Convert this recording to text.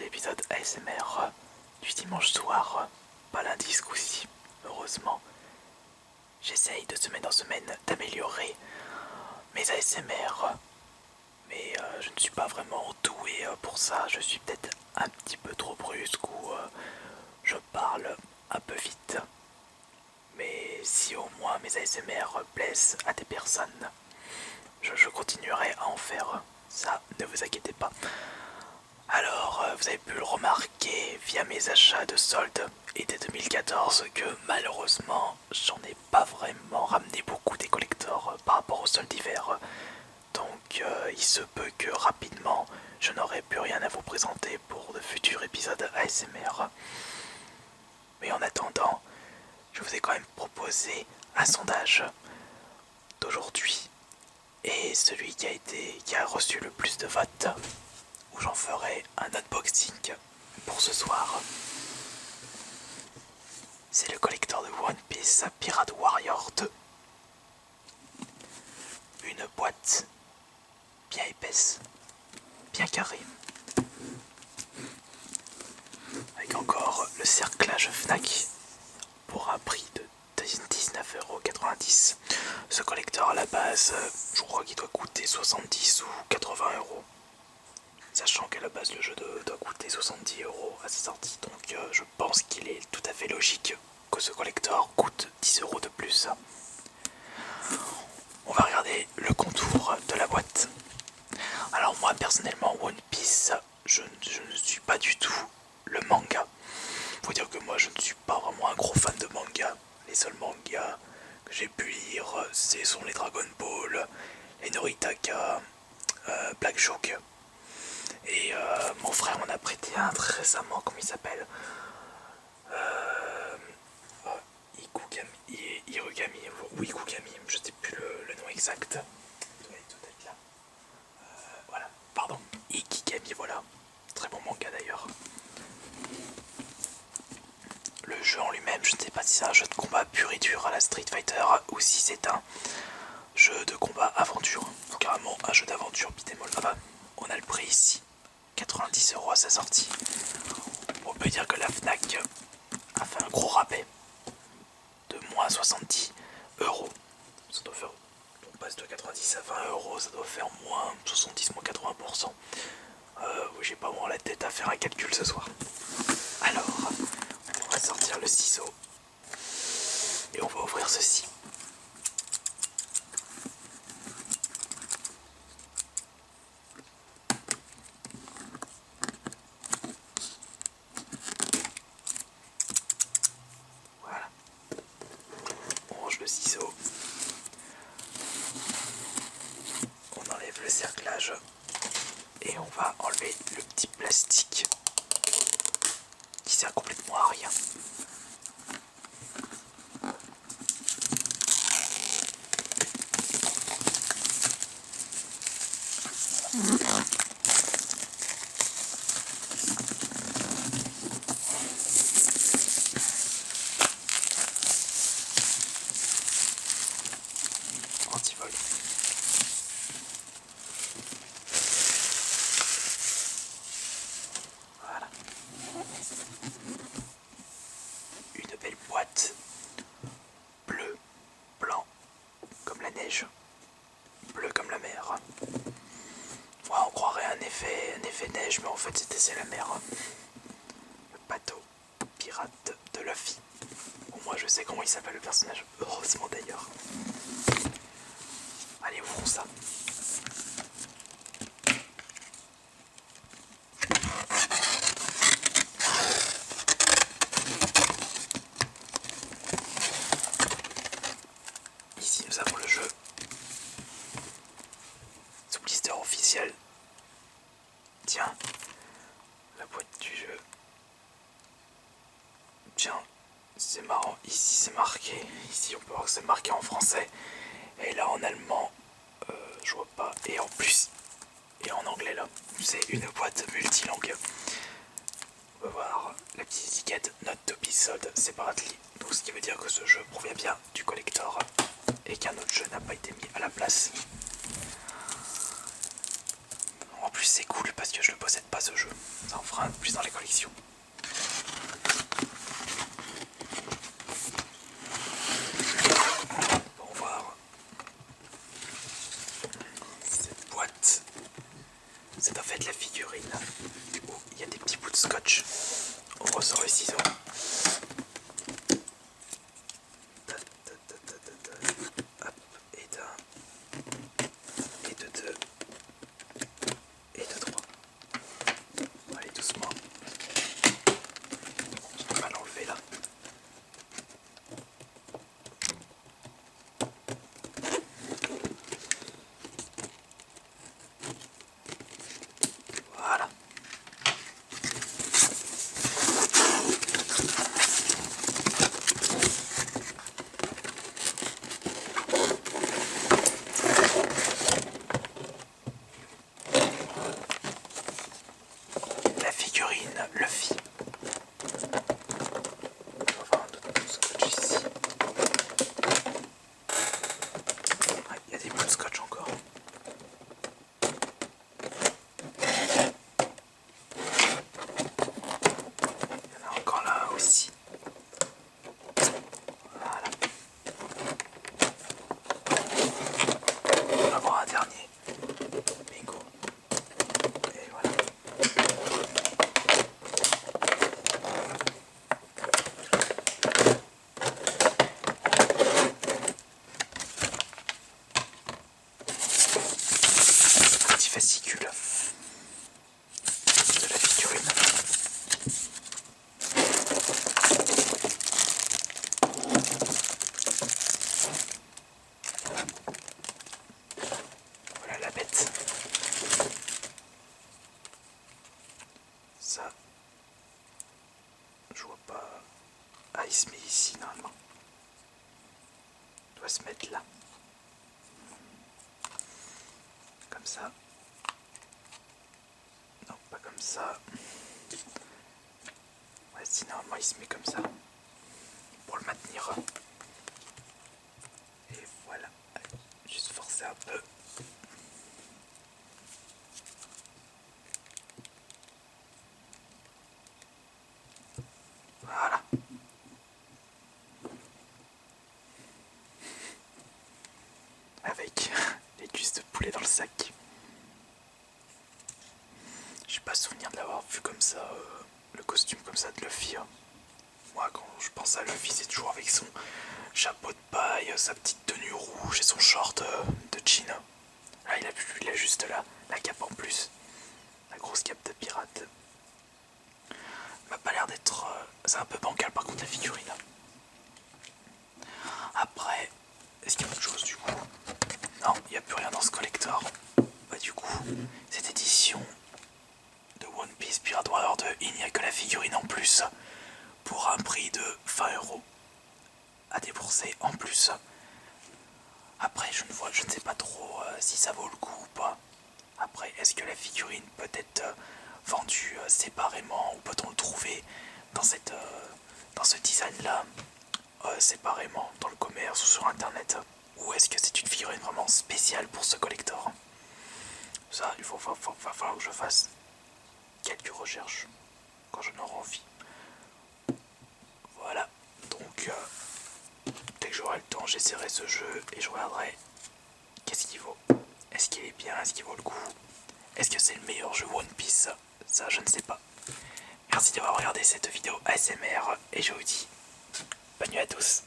l'épisode ASMR du dimanche soir. Pas lundi ce coup-ci, heureusement. J'essaye de semaine en semaine d'améliorer mes ASMR, mais je ne suis pas vraiment doué pour ça. Je suis peut-être un petit peu trop brusque ou je parle un peu vite. Mais si au moins mes ASMR plaisent à des personnes, je continuerai à en faire. Ça, ne vous inquiétez pas. Alors, vous avez pu le remarquer via mes achats de soldes été 2014 que malheureusement, j'en ai pas vraiment ramené beaucoup des collectors par rapport aux soldes d'hiver. Donc, il se peut que rapidement, je n'aurai plus rien à vous présenter pour de futurs épisodes ASMR. Mais en attendant, je vous ai quand même proposé un sondage d'aujourd'hui et celui qui a reçu le plus de votes, où j'en ferai un unboxing pour ce soir. C'est le collector de One Piece Pirate Warrior 2. Une boîte bien épaisse, bien carrée, avec encore le cerclage Fnac pour un prix de 19,90€. Ce collector à la base, je crois qu'il doit coûter 70 ou 80€. Sachant qu'à la base le jeu doit coûter 70€ à sa sortie, donc je pense qu'il est tout à fait logique que ce collector coûte 10€ de plus. On va regarder le contour de la boîte. Alors moi personnellement One Piece, je ne suis pas du tout le manga. Faut dire que moi je ne suis pas vraiment un gros fan de manga. Les seuls mangas que j'ai pu lire, ce sont les Dragon Ball, les Noritaka, Black Joke. Et mon frère m'en a prêté un très récemment, comment il s'appelle, Hirugami ou Ikugami, je sais plus le nom exact. Il doit être là. Voilà, pardon, Ikigami, voilà. Très bon manga d'ailleurs. Le jeu en lui-même, je ne sais pas si c'est un jeu de combat pur et dur à la Street Fighter ou si c'est un jeu de combat aventure. Donc carrément un jeu d'aventure beat'em all. Ah bah, on a le prix ici. 90€ à sa sortie. On peut dire que la Fnac a fait un gros rabais de moins 70€. Ça doit faire, on passe de 90 à 20€, ça doit faire moins 70, moins 80%. J'ai pas vraiment la tête à faire un calcul ce soir. Alors, on va sortir le ciseau et on va ouvrir ceci. Voilà. On range le ciseau. On enlève le cerclage. Et on va enlever le petit plastique qui sert complètement à rien. Anti-vol. Voilà. Une belle boîte. Bleu, blanc, comme la neige. Bleu comme la mer. Ouais, on croirait un effet neige, mais en fait c'est la mer. Le bateau pirate de Luffy. Bon, moi je sais comment il s'appelle le personnage, heureusement d'ailleurs. Allez, ouvrons ça. Ici nous avons le jeu. Sous blister officiel. Tiens, la boîte du jeu. Tiens, c'est marrant, ici c'est marqué. Ici on peut voir que c'est marqué en français. Et là en allemand, je vois pas. Et en plus, et en anglais là, c'est une boîte multilangue. On peut voir la petite étiquette Not to be sold separately. Donc ce qui veut dire que ce jeu provient bien du collector et qu'un autre jeu n'a pas été mis à la place. En plus c'est cool parce que je le possède pas ce jeu. Ça en fera un de plus dans la collection. On va voir. Cette boîte, c'est en fait la figurine où il y a des petits bouts de scotch. On ressort les ciseaux. Hop, et d'un, et de deux, et de trois. Allez doucement. On va l'enlever là. Voilà. La figurine Luffy. On va avoir un autre bout de scotch ici. Ouais, il y a des bouts de scotch encore. Il y en a encore là aussi. Voilà. On va avoir un dernier. Bingo. Et voilà. Petit fascicule de la figurine. Voilà la bête. Ça, je vois pas. Ah, il se met ici normalement. Il doit se mettre là. Comme ça. Non, pas comme ça. Ouais, si normalement il se met comme ça. Pour le maintenir. Et voilà. Juste forcer un peu. Voilà. Avec les cuisses de poulet dans le sac. J'ai pas souvenir de l'avoir vu comme ça, le costume comme ça de Luffy. Moi, quand je pense à Luffy, c'est toujours avec son chapeau de paille, sa petite tenue rouge et son short de jean. Là, il a juste la cape en plus. La grosse cape de pirate. Il m'a pas l'air d'être... c'est un peu bancal par contre la figurine. Après, est-ce qu'il y a autre chose du coup? Non, il n'y a plus rien dans ce collector. Bah du coup, cette édition de One Piece Pirate Warrior 2, il n'y a que la figurine en plus. Pour un prix de 20€ à débourser en plus. Après, je ne sais pas trop si ça vaut le coup ou pas. Après, est-ce que la figurine peut être vendue séparément ou peut-on le trouver dans ce design-là séparément dans le commerce ou sur internet? Ou est-ce que c'est une figurine vraiment spéciale pour ce collector? Ça, il va falloir que je fasse quelques recherches quand j'en aurai envie. Voilà, donc dès que j'aurai le temps, j'essaierai ce jeu et je regarderai qu'est-ce qu'il vaut. Est-ce qu'il est bien? Est-ce qu'il vaut le coup? Est-ce que c'est le meilleur jeu One Piece? Ça, je ne sais pas. Merci d'avoir regardé cette vidéo ASMR et je vous dis bonne nuit à tous.